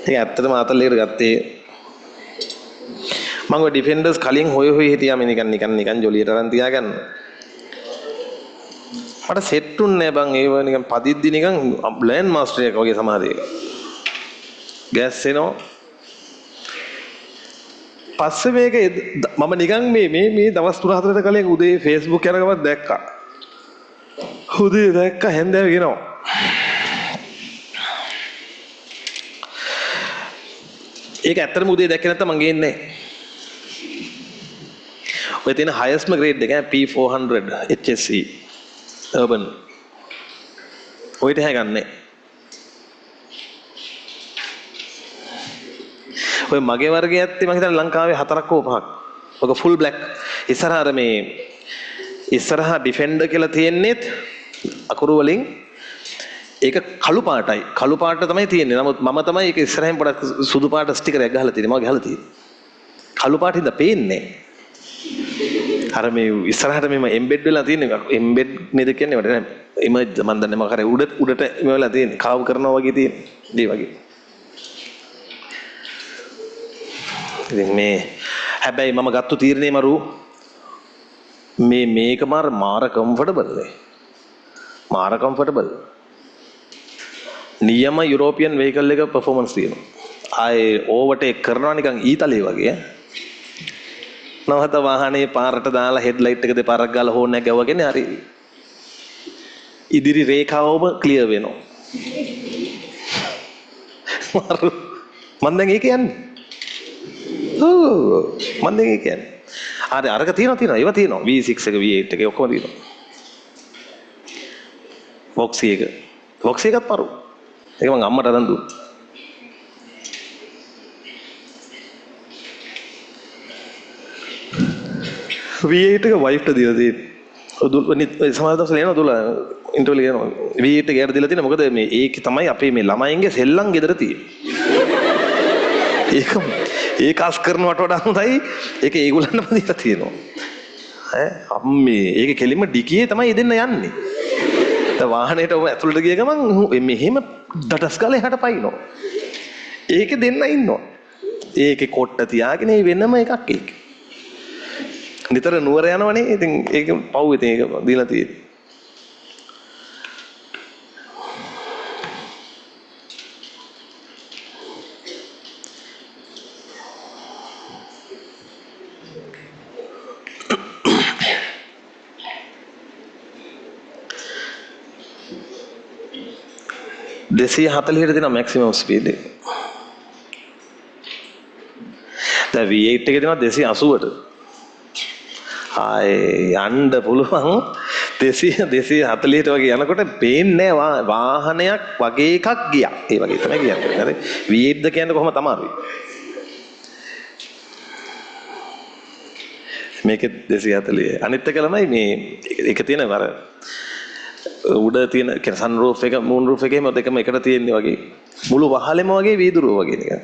ඒක ඇත්තටම ආතල්ලේකට ගත්තේ මම ඔය ඩිෆෙන්ඩර්ස් කලින් හොය හිටියා මේ නිකන් ජොලියට අරන් තියාගන්න. මට සෙට් උන්නේ බං ඒව නිකන් පදිද්දි නිකන් ලෑන්ඩ් මාස්ටර් එකක් වගේ සමහර එක. ගෑස් එනවා. පස්සේ මේක මම නිකන් මේ දවස් 3-4කට කලින් උදේ Facebook යන ගමන් දැක්කා. උදේ දැක්ක හැන්දෑව ගෙනවා. ඒක ඇත්තටම උදේ දැක්කේ නැත්නම් මං ගේන්නේ නැහැ. ඔය තියෙන highestම grade එක P400 HSE urban. ඔයිට හැගන්නේ. ඔය මගේ වර්ගයේ ඇත්තේ මම හිතන්නේ ලංකාවේ 4ක් හෝ 5ක්. ඔක full black. ඉස්සරහා ඩිෆෙන්ඩර් කියලා තියෙන්නේත් අකුරු වලින් ඒක කළු පාටයි. කළු පාට තමයි තියෙන්නේ. නමුත් මම තමයි ඒක ඉස්සරහින් පොඩක් සුදු පාට ස්ටිකරයක් ගහලා තියෙන්නේ. මම ගහලා තියෙන්නේ. කළු පාටින්ද පේන්නේ. අර මේ ඉස්සරහට මෙම එම්බෙඩ් වෙලා තියෙන එක. එම්බෙඩ් නේද කියන්නේ මට නෑ. ඉමේජ් මන් දන්නේ මම කරේ උඩට මේ වෙලා තියෙන්නේ. කාව් කරනවා වගේ තියෙන. ඒ වගේ. ඉතින් මේ හැබැයි මම ගත්ත තීරණේ මරු මේක මාර කම්ෆර්ටබල් නේ. මාර කම්ෆර්ටබල්. නියම යුරෝපියන් වෙහිකල් එක පර්ෆෝමන්ස් තියෙනවා. ආයේ ඕවර්ටේක් කරනවා නිකන් ඊතලේ වගේ. නවත වාහනේ පාරට දාලා හෙඩ්ලයිට් එක දෙපාරක් ගාලා හෝන් එක ගැවගෙන හරි ඉදිරි රේඛාවම ක්ලියර් වෙනවා. මම දැන් ඒක යන්නේ. මම දැන් ඒක යන්නේ. හරි අරක තියෙනවා ඒවා තියෙනවා V6 එක V8 එක ඔක්කොම තියෙනවා. Voxy එකත් පරු. ඒක මම අම්මට අරන් දුන්නා. V8 එක වයිෆ්ට දීලා තියෙන්නේ. සමහර දවස් වල එනවා දුලා ඉන්ටර්වල් යනවා. V8 එක යට දීලා තියෙනවා. මොකද මේ ඒකේ තමයි අපේ මේ ළමයින්ගේ සෙල්ලම් ගෙදර තියෙන්නේ. ඒක අස් කරනවට වඩා හොඳයි. ඒක ඒගොල්ලන්ටම දීලා තියෙනවා. අම්මේ ඒක කෙලින්ම ඩිකියේ තමයි දෙන්න යන්නේ. දැන් වාහනේට ඔබ ඇතුළට ගිය ගමන් මෙහෙම ඩටස් ගාලා එහාට පයින්නවා. ඒකේ දෙන්න ඉන්නවා. ඒකේ කොට්ට තියාගෙන වෙනම එකක් ඒක. නිතර නුවර යනවනේ. ඉතින් ඒක පව් ඉතින් ඒක දීලා තියෙන්නේ. දෙසිය 40ට දෙන මැක්සිමම් ස්පීඩ් එක. දැන් V8 එකේ දෙනවා 280ට. ආයේ යන්න පුළුවන් 240ට වගේ යනකොට පේන්නේ නැහැ වාහනයක් වගේ එකක් ගියා. ඒ වගේ තමයි කියන්නේ. හරි V8 ද කියන්නේ කොහොම තමයි. මේකේ 240. අනිත් එක ළමයි මේ එක තියෙන අර උඩ තියෙන සන් රූෆ් එක මූන් රූෆ් එකේම දෙකම එකට තියෙන්නේ වගේ මුළු වහලෙම වගේ වීදුරුව වගේ නිකන්.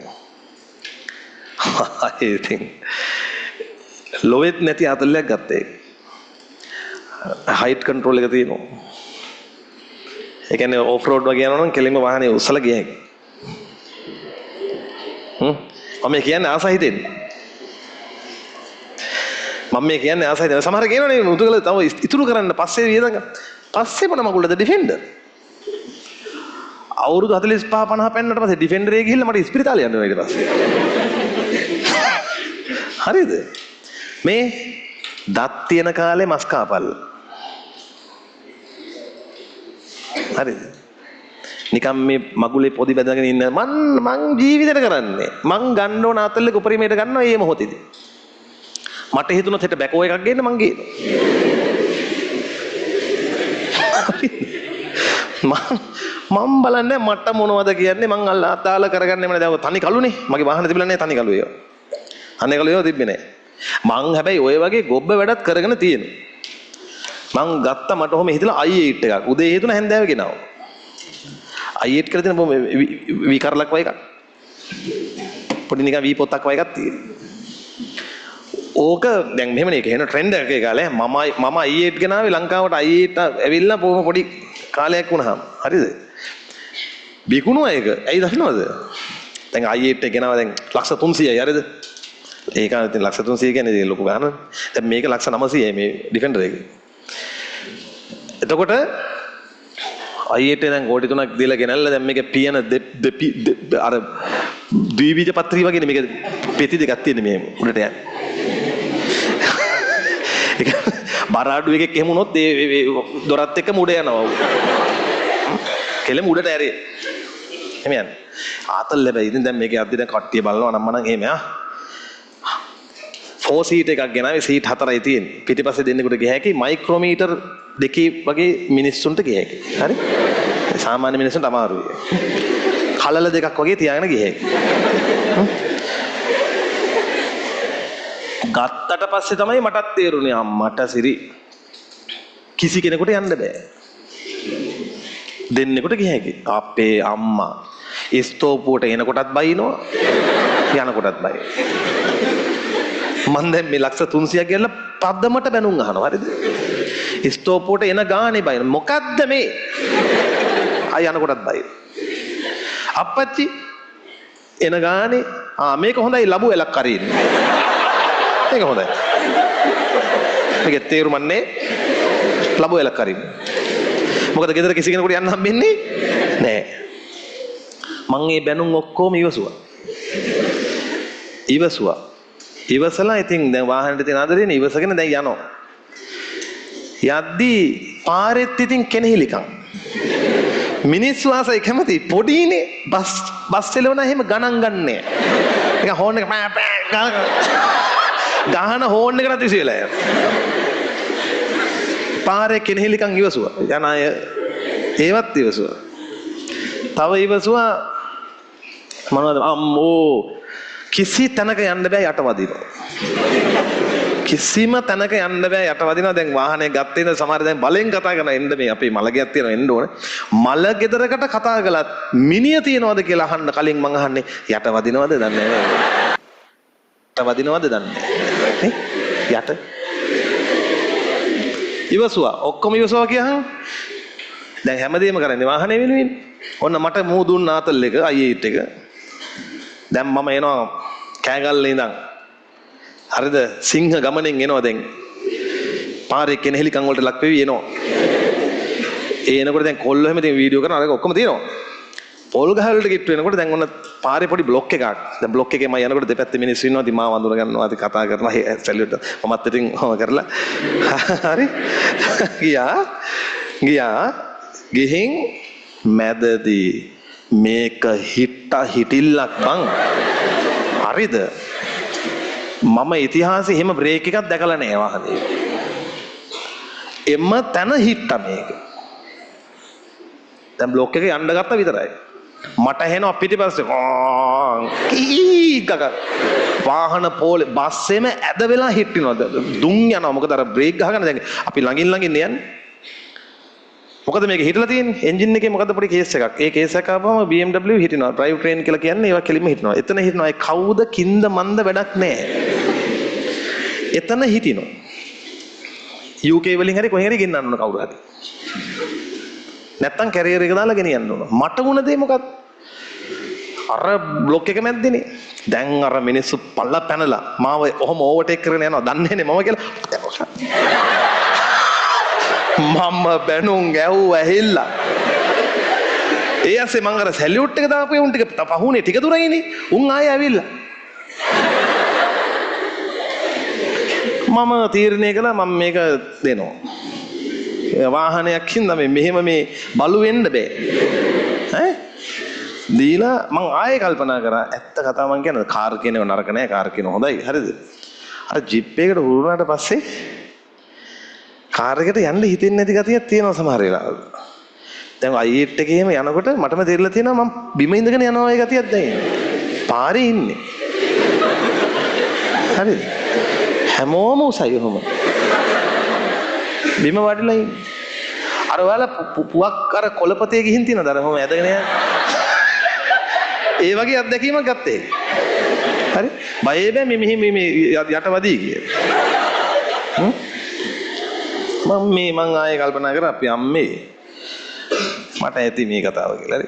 ඉතින් ලොවෙත් නැති අතල්ලයක් ගත්තා ඒක. හයිට් කන්ට්‍රෝල් එක තියෙනවා. ඒ කියන්නේ ඔෆ් රෝඩ් වගේ යනවා නම් කෙලින්ම වාහනේ උස්සලා ගියා හැකි. මම කියන්නේ ආසයි හිතෙන්නේ. සමහර කියනවනේ මුතුගල තව ඉතුරු කරන්න පස්සේ වියදම් පස්සේ මොන මගුලද ඩිෆෙන්ඩර් අවුරුදු 45 50 පෙන්නට පස්සේ ඩිෆෙන්ඩර් එකේ ගිහිල්ලා මට ඉස්පිරිතාලේ යන්න වෙනවා ඊට පස්සේ. හරිද? මේ දත් තියෙන කාලේ මස් කාපල්ල. හරිද? නිකම් මේ මගුලේ පොඩි බැඳගෙන ඉන්න මං ජීවිතේට කරන්නේ. මං ගන්න ඕන අතල්ලේ උපරිමයට ගන්නවා මේ මොහොතේදී. මට හිතුණොත් හෙට බැකෝ එකක් ගේන්න මං ගේනවා. මම බලන්නේ මට මොනවද කියන්නේ මං අල්ලාතාල කරගන්නේ මම දැන් තනි කළුනේ මගේ වාහනේ තිබිලා නැහැ තනි කළු ඒවා. අනේ කළු ඒවා තිබ්බේ නැහැ. මං හැබැයි ඔය වගේ ගොබ්බ වැඩත් කරගෙන තියෙනවා. මං ගත්තා මට ඔහොම හිතලා i8 එකක්. උදේ හේතුන හැන්දෑව ගෙනාවා. i8 කරලා තියෙන බොම වී කරලක් වගේ එකක්. පොඩි නිකන් වී පොත්තක් වගේ එකක් තියෙනවා. ඕක දැන් මෙහෙමනේ ඒක එන ට්‍රෙන්ඩ් එකක කාලේ මම i8 ගෙනාවේ ලංකාවට i8 ඇවිල්ලා බොහොම පොඩි කාලයක් වුණාම හරිද? විකුණුවා ඒක. ඇයි දන්නවද? දැන් i8 එක ගෙනාවා දැන් ලක්ෂ 300යි හරිද? ඒක ඉතින් ලක්ෂ 300 කියන්නේ ලොකු ගානක්. දැන් මේක ලක්ෂ 900යි මේ ඩිෆෙන්ඩර් එක. එතකොට i8 දැන් කෝටි 3ක් දීලා ගෙනල්ලා දැන් මේක පියන අර ද්විබීජ පත්‍රී වගේ මේක පෙති දෙකක් තියෙන මේ උඩට යන්නේ. ඒක බරාඩු එකක් එහෙම වුණොත් ඒ දොරත් එක්කම උඩ යනවා. කෙලෙම උඩට ඇරේ. එහෙම යන්නේ. ආතල් ලැබෙයි. ඉතින් දැන් මේකේ අද්දි දැන් කට්ටිය බලනවා නම් මනම් එහෙම ආ. 4 සීට් එකක් ගෙනාවේ සීට් 4යි තියෙන්නේ. පිටිපස්සේ දෙන්නෙකුට ගිය හැකි මයික්‍රෝමීටර් දෙකේ වගේ මිනිස්සුන්ට ගිය හැකි. හරි? සාමාන්‍ය මිනිස්සුන්ට අමාරුයි. කලල දෙකක් වගේ තියාගෙන ගිය හැකි. ගත්තට පස්සේ තමයි මටත් තේරුනේ අම්මට සිරි කිසි කෙනෙකුට යන්න බෑ. දෙන්නෙකුට ගිය හැකි. අපේ අම්මා ස්තෝපුවට එනකොටත් බයිනවා යනකොටත් බයි. මන් දැන් මේ ලක්ෂ 300ක් ගිහලා පද්දමට බැනුම් අහනවා හරිද? ස්තෝපුවට එන ගානේ බයින. මොකද්ද මේ? ආ යනකොටත් බයි. අප්පච්චි එන ගානේ මේක හොඳයි ලබු එලක් කරින්නේ. ඒක හොඳයි. මේක තේරුම්න්නේ ලබු එලක් කරින්නේ. මොකද ගෙදර කිසි කෙනෙකුට යන්න හම්බෙන්නේ නැහැ. මං මේ බැනුම් ඔක්කොම ඉවසුවා. ඉවසලා ඉතින් දැන් වාහනේට තියෙන ආදරේනේ ඉවසගෙන දැන් යනවා. යද්දී පාරෙත් ඉතින් කෙනෙහිලිකම්. මිනිස්සු ආසයි කැමති පොඩිනේ බස් එලවන හැම ගණන් ගන්නෑ. ඒක හෝන් එක ගහන හෝන් එකකට විසි වෙලා යනවා. පාරේ කෙනෙහිලිකම් ඉවසුවා. යන අය ඒවත් ඉවසුවා. තව ඉවසුවා මොනවද අම්මෝ කිසි තැනක යන්න බෑ යට වදිනවා. කිසිම තැනක යන්න බෑ යට වදිනවා. දැන් වාහනේ ගත්තේ ඉඳන් සමහර දැන් බලෙන් කතා කරන එන්න මේ අපේ මලගයක් තියෙනවා එන්න ඕනේ. මල ගෙදරකට කතා කළත් මිනිය තියනවද කියලා අහන්න කලින් මං අහන්නේ යට වදිනවද දන්නේ නැහැ. යට වදිනවද දන්නේ නැහැ. යට ඉවසුවා ඔක්කොම ඉවසුවා කියහන් දැන් හැමදේම කරන්නේ වාහනේ වෙනුවෙන්. ඔන්න මට මූ දුන්න ආතල් එක i8 එක. දැන් මම එනවා කෑගල්ලේ ඉඳන්. හරිද? සිංහ ගමනෙන් එනවා දැන්. පාරේ කෙනෙහිලිකම් වලට ලක් වෙවි එනවා. ඒ එනකොට දැන් කොල්ලෝ හැම තියෙන වීඩියෝ කරනවා. අරක ඔක්කොම තියෙනවා. පොල් ගහ වලට ගිට්ටු වෙනකොට දැන් ඔන්න පාරේ පොඩි බ්ලොක් එකක්. දැන් බ්ලොක් එකේ මම යනකොට දෙපැත්තේ මිනිස්සු ඉන්නවා. ඉතින් මාව වඳුර ගන්නවා. ඉතින් කතා කරනවා. සැලියුට් මමත් ඉතින් ඔහොම කරලා. හරි? ගියා. ගිහින් මැදදී මේක හිටිල්ලක් බං. හරිද? මම ඉතිහාසයේ එහෙම බ්‍රේක් එකක් දැකලා නැහැ වාහනේ. එම්ම තන හිට්ටා මේක. දැන් බ්ලොක් එක යන්න ගත්තා විතරයි. මට එනවා පිටිපස්සේ කීකක වාහන පොලේ බස් එකෙම ඇද වෙලා හිටිනවා. දුම් යනවා. මොකද අර බ්‍රේක් ගහගෙන දැන් අපි ළඟින් යන්නේ. මොකද මේක හිටලා තියෙන්නේ එන්ජින් එකේ මොකද පොඩි කේස් එකක්. ඒ කේස් එක ආපුවම BMW හිටිනවා. ඩ්‍රයිව් ට්‍රේන් කියලා කියන්නේ ඒවා කෙලින්ම හිටිනවා. එතන හිටිනවා. ඒ කවුද කින්ද මන්ද වැඩක් නැහැ. එතන හිටිනවා. UK වලින් හරි කොහෙන් හරි ගෙන්නන්න ඕන කවුරු හරි. නැත්තම් කැරියර් එක දාලා ගෙනියන්න ඕන. මට වුණ දේ මොකක්ද? අර බ්ලොක් එක මැද්දේනේ. දැන් අර මිනිස්සු පල්ල පැනලා මාව ඔහොම ඕවර්ටේක් කරගෙන යනවා. දන්නේ නැහැ මම කියලා. මම බැනුම් ගැව් ඇහිල්ලා. ඒ ඇස්සේ මං අර සැලියුට් එක දාපු උන් ටික පහුනේ ටික දුරයිනේ. උන් ආයෙ ඇවිල්ලා. මම තීරණය කළා මම මේක දෙනවා. වාහනයක් හින්දා මෙහෙම මේ බලු වෙන්න බෑ. ඈ දීලා මං ආයෙ කල්පනා කරා ඇත්ත කතාව මං කියන්නේ කාර් කියනව නරක නෑ කාර් කියනව හොඳයි හරිද? අර ජිප් එකකට හුරුනාට පස්සේ කාර් එකට යන්න හිතෙන්නේ නැති ගතියක් තියෙනවා සමහර වෙලාවල්. දැන් i8 එකේම යනකොට මටම තේරිලා තියෙනවා මම බිම ඉඳගෙන යනවා ඒ ගතියක් දැනෙන්නේ. පාරේ ඉන්නේ. හරිද? හැමෝම උසයි ඔහොම. බිම වඩලා ඉන්නේ. අර ඔයාලා පුවක් අර කොළපතේ ගිහින් තියෙනවද අර ඔහොම ඇදගෙන යන්නේ? ඒ වගේ අත්දැකීමක් ගත්තේ. හරි? බය බෑ මේ යට වදී කියලා. මම ආයෙ කල්පනා කරා අපි අම්මේ මට ඇති මේ කතාව කියලා. හරි?